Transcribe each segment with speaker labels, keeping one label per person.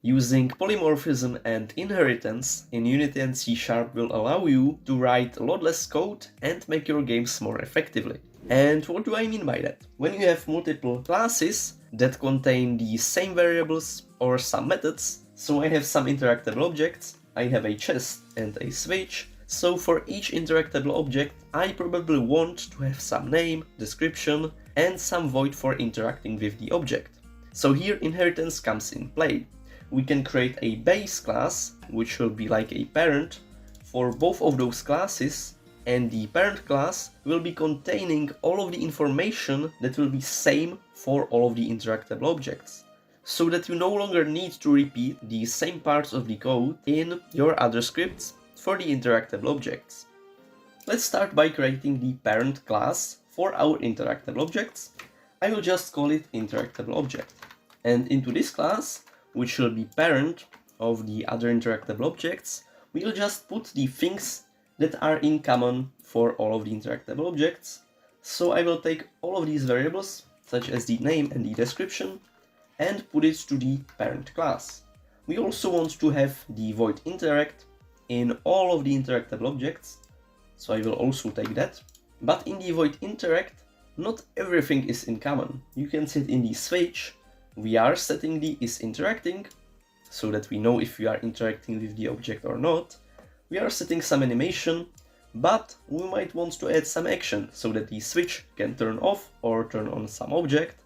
Speaker 1: Using polymorphism and inheritance in Unity and C# will allow you to write a lot less code and make your games more effectively. And what do I mean by that? When you have multiple classes that contain the same variables or some methods, so I have some interactable objects, I have a chest and a switch, so for each interactable object I probably want to have some name, description, and some void for interacting with the object. So here inheritance comes in play. We can create a base class, which will be like a parent for both of those classes, and the parent class will be containing all of the information that will be same for all of the interactable objects, so that you no longer need to repeat the same parts of the code in your other scripts for the interactable objects. Let's start by creating the parent class for our interactable objects. I will just call it interactable object. And into this class, which will be parent of the other interactable objects, we will just put the things that are in common for all of the interactable objects. So I will take all of these variables, such as the name and the description, and put it to the parent class. We also want to have the void interact in all of the interactable objects, so I will also take that. But in the void interact, not everything is in common. You can see it in the switch. We are setting the is interacting, so that we know if we are interacting with the object or not. We are setting some animation, but we might want to add some action, so that the switch can turn off or turn on some object.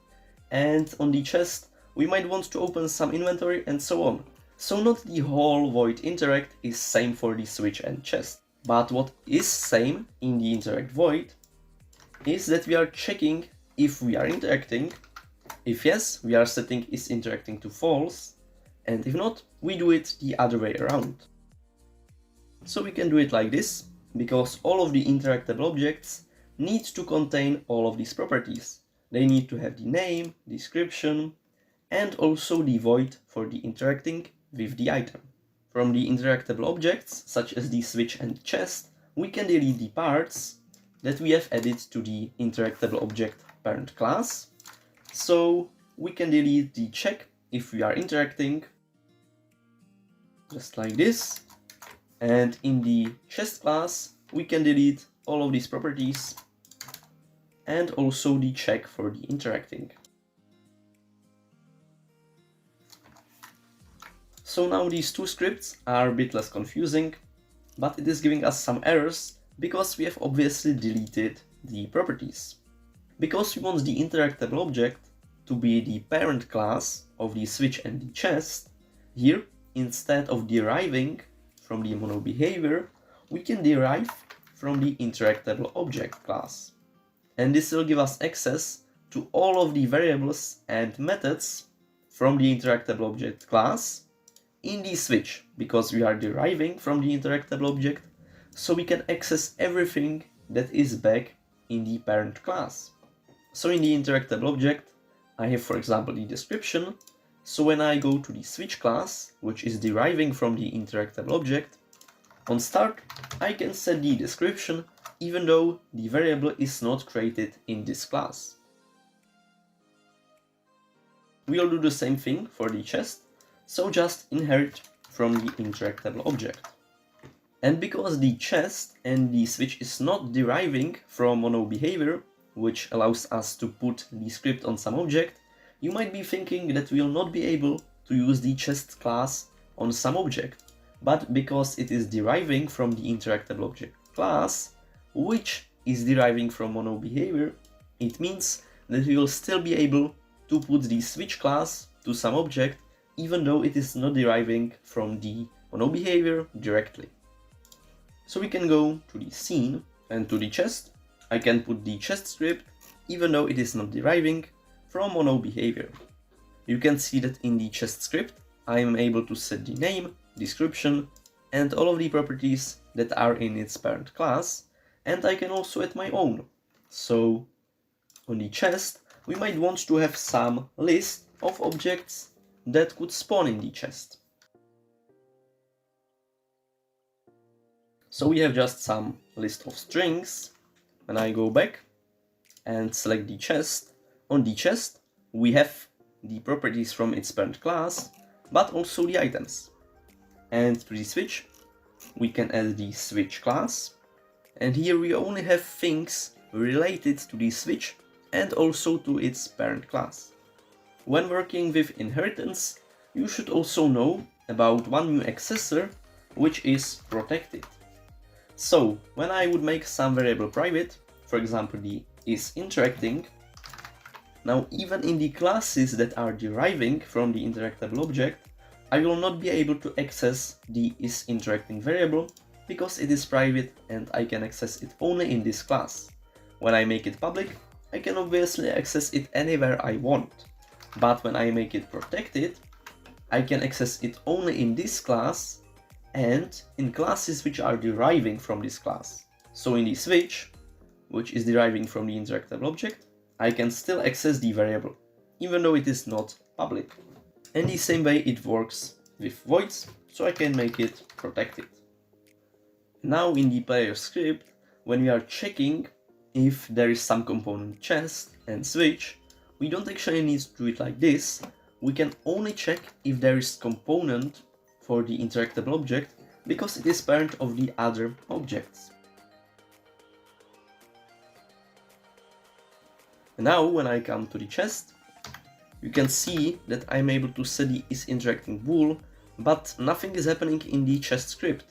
Speaker 1: And on the chest, we might want to open some inventory and so on. So not the whole void interact is same for the switch and chest. But what is same in the interact void is that we are checking if we are interacting. If yes, we are setting is interacting to false, and if not, we do it the other way around. So we can do it like this, because all of the interactable objects need to contain all of these properties. They need to have the name, description, and also the void for the interacting with the item. From the interactable objects, such as the switch and chest, we can delete the parts that we have added to the interactable object parent class. So we can delete the check if we are interacting, just like this. And in the chest class, we can delete all of these properties and also the check for the interacting. So now these two scripts are a bit less confusing, but it is giving us some errors because we have obviously deleted the properties. Because we want the interactable object to be the parent class of the switch and the chest, here, instead of deriving from the mono behavior, we can derive from the interactable object class. And this will give us access to all of the variables and methods from the interactable object class in the switch, because we are deriving from the interactable object, so we can access everything that is back in the parent class. So in the interactable object, I have, for example, the description. So when I go to the switch class, which is deriving from the interactable object, on start, I can set the description even though the variable is not created in this class. We'll do the same thing for the chest, so just inherit from the interactable object. And because the chest and the switch is not deriving from mono behavior, which allows us to put the script on some object, you might be thinking that we'll not be able to use the chest class on some object. But because it is deriving from the interactable object class, which is deriving from mono behavior, it means that we will still be able to put the switch class to some object, even though it is not deriving from the mono behavior directly. So we can go to the scene and to the chest. I can put the chest script, even though it is not deriving from mono behavior. You can see that in the chest script, I am able to set the name, description, and all of the properties that are in its parent class, and I can also add my own. So on the chest, we might want to have some list of objects that could spawn in the chest. So we have just some list of strings. When I go back and select the chest, on the chest we have the properties from its parent class, but also the items. And to the switch, we can add the switch class, and here we only have things related to the switch and also to its parent class. When working with inheritance, you should also know about one new accessor, which is protected. So when I would make some variable private, for example the isInteracting, now even in the classes that are deriving from the interactable object, I will not be able to access the isInteracting variable because it is private and I can access it only in this class. When I make it public, I can obviously access it anywhere I want. But when I make it protected, I can access it only in this class and in classes which are deriving from this class. So in the switch, which is deriving from the interactable object, I can still access the variable, even though it is not public. And the same way it works with voids, so I can make it protected. Now in the player script, when we are checking if there is some component chest and switch, we don't actually need to do it like this. We can only check if there is component for the interactable object because it is parent of the other objects. Now when I come to the chest, you can see that I'm able to set the isInteracting bool, but nothing is happening in the chest script.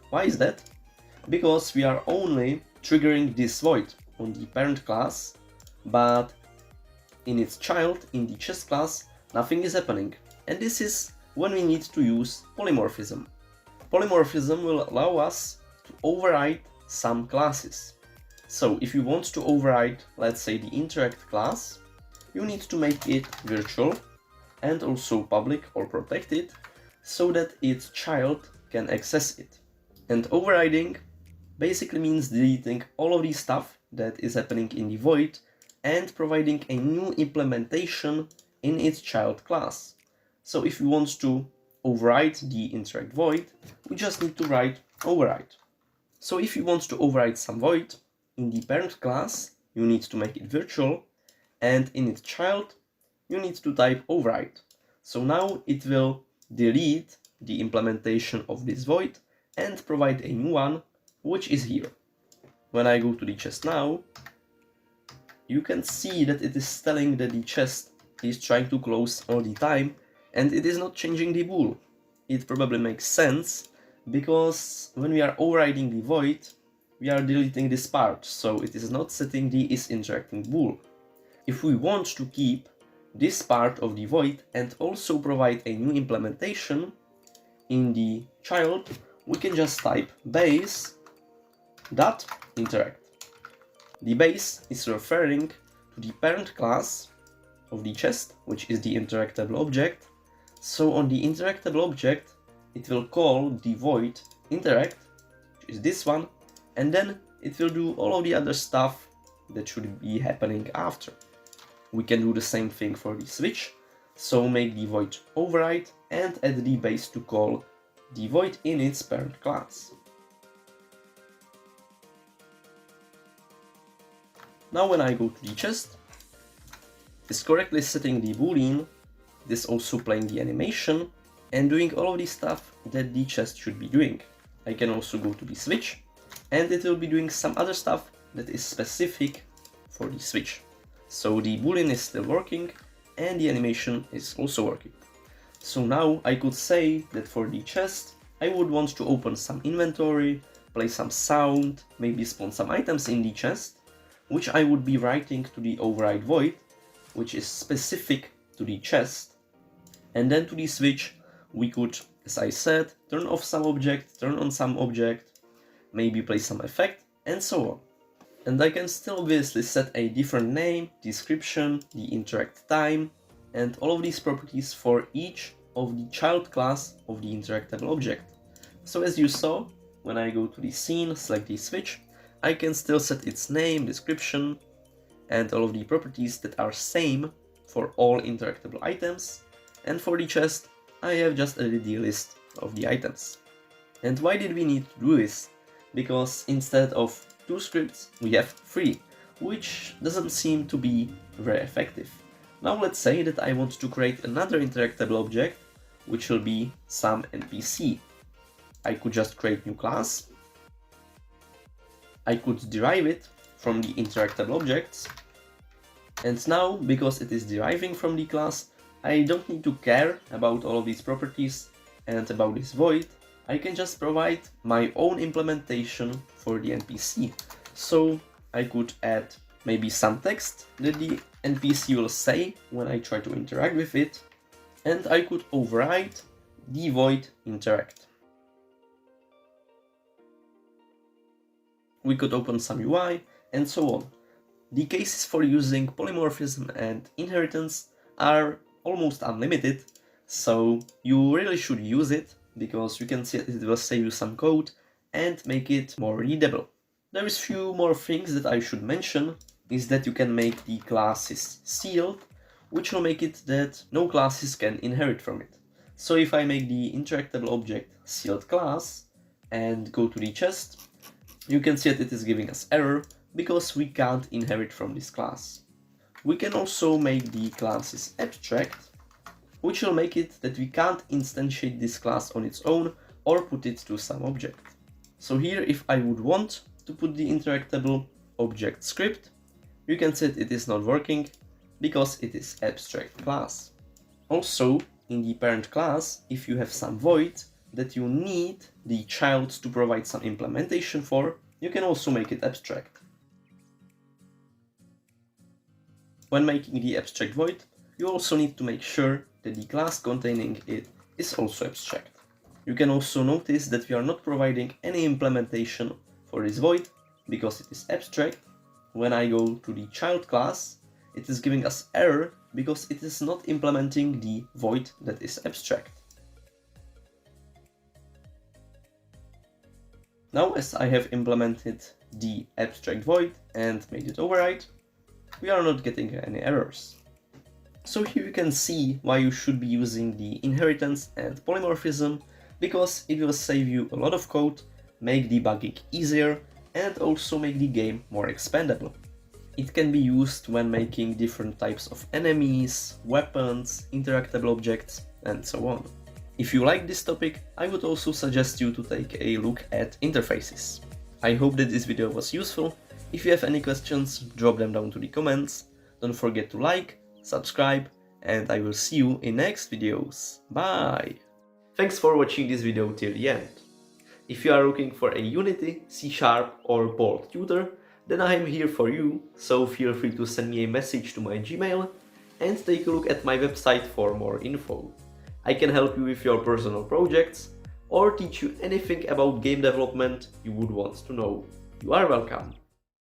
Speaker 1: Why is that? Because we are only triggering this void on the parent class, but in its child, in the chest class, nothing is happening. And this is when we need to use polymorphism. Polymorphism will allow us to override some classes. So if you want to override, let's say, the interact class, you need to make it virtual and also public or protected so that its child can access it. And overriding basically means deleting all of the stuff that is happening in the void and providing a new implementation in its child class. So if you want to override the interact void, we just need to write override. So if you want to override some void, in the parent class, you need to make it virtual, and in its child, you need to type override. So now it will delete the implementation of this void and provide a new one, which is here. When I go to the chest now, you can see that it is telling that the chest is trying to close all the time, and it is not changing the bool. It probably makes sense, because when we are overriding the void, we are deleting this part, so it is not setting the isInteracting bool. If we want to keep this part of the void and also provide a new implementation in the child, we can just type base.interact. The base is referring to the parent class of the chest, which is the interactable object. So on the interactable object, it will call the void interact, which is this one, and then it will do all of the other stuff that should be happening after. We can do the same thing for the switch, so make the void override and add the base to call the void in its parent class. Now when I go to the chest, it's correctly setting the boolean, it is also playing the animation and doing all of the stuff that the chest should be doing. I can also go to the switch and it will be doing some other stuff that is specific for the switch. So the boolean is still working and the animation is also working. So now I could say that for the chest, I would want to open some inventory, play some sound, maybe spawn some items in the chest, which I would be writing to the override void, which is specific to the chest. And then to the switch, we could, as I said, turn off some object, turn on some object, maybe play some effect, and so on. And I can still obviously set a different name, description, the interact time, and all of these properties for each of the child class of the interactable object. So as you saw, when I go to the scene, select the switch, I can still set its name, description, and all of the properties that are same for all interactable items. And for the chest, I have just added the list of the items. And why did we need to do this? Because instead of 2 scripts, we have 3, which doesn't seem to be very effective. Now let's say that I want to create another interactable object, which will be some NPC. I could just create new class. I could derive it from the interactable objects. And now, because it is deriving from the class, I don't need to care about all of these properties and about this void. I can just provide my own implementation for the NPC. So I could add maybe some text that the NPC will say when I try to interact with it, and I could override the void interact. We could open some UI and so on. The cases for using polymorphism and inheritance are almost unlimited, so you really should use it, because you can see it will save you some code and make it more readable. There is few more things that I should mention, is that you can make the classes sealed, which will make it that no classes can inherit from it. So if I make the interactable object sealed class and go to the chest, you can see that it is giving us error because we can't inherit from this class. We can also make the classes abstract, which will make it that we can't instantiate this class on its own or put it to some object. So here, if I would want to put the interactable object script, you can see that it is not working because it is abstract class. Also, in the parent class, if you have some void that you need the child to provide some implementation for, you can also make it abstract. When making the abstract void, you also need to make sure that the class containing it is also abstract. You can also notice that we are not providing any implementation for this void because it is abstract. When I go to the child class, it is giving us error because it is not implementing the void that is abstract. Now, as I have implemented the abstract void and made it override, we are not getting any errors. So here you can see why you should be using the inheritance and polymorphism, because it will save you a lot of code, make debugging easier, and also make the game more expandable. It can be used when making different types of enemies, weapons, interactable objects, and so on. If you like this topic, I would also suggest you to take a look at interfaces. I hope that this video was useful. If you have any questions, drop them down to the comments. Don't forget to like, subscribe, and I will see you in next videos. Bye! Thanks for watching this video till the end. If you are looking for a Unity, C# or Bolt tutor, then I am here for you, so feel free to send me a message to my Gmail and take a look at my website for more info. I can help you with your personal projects or teach you anything about game development you would want to know. You are welcome.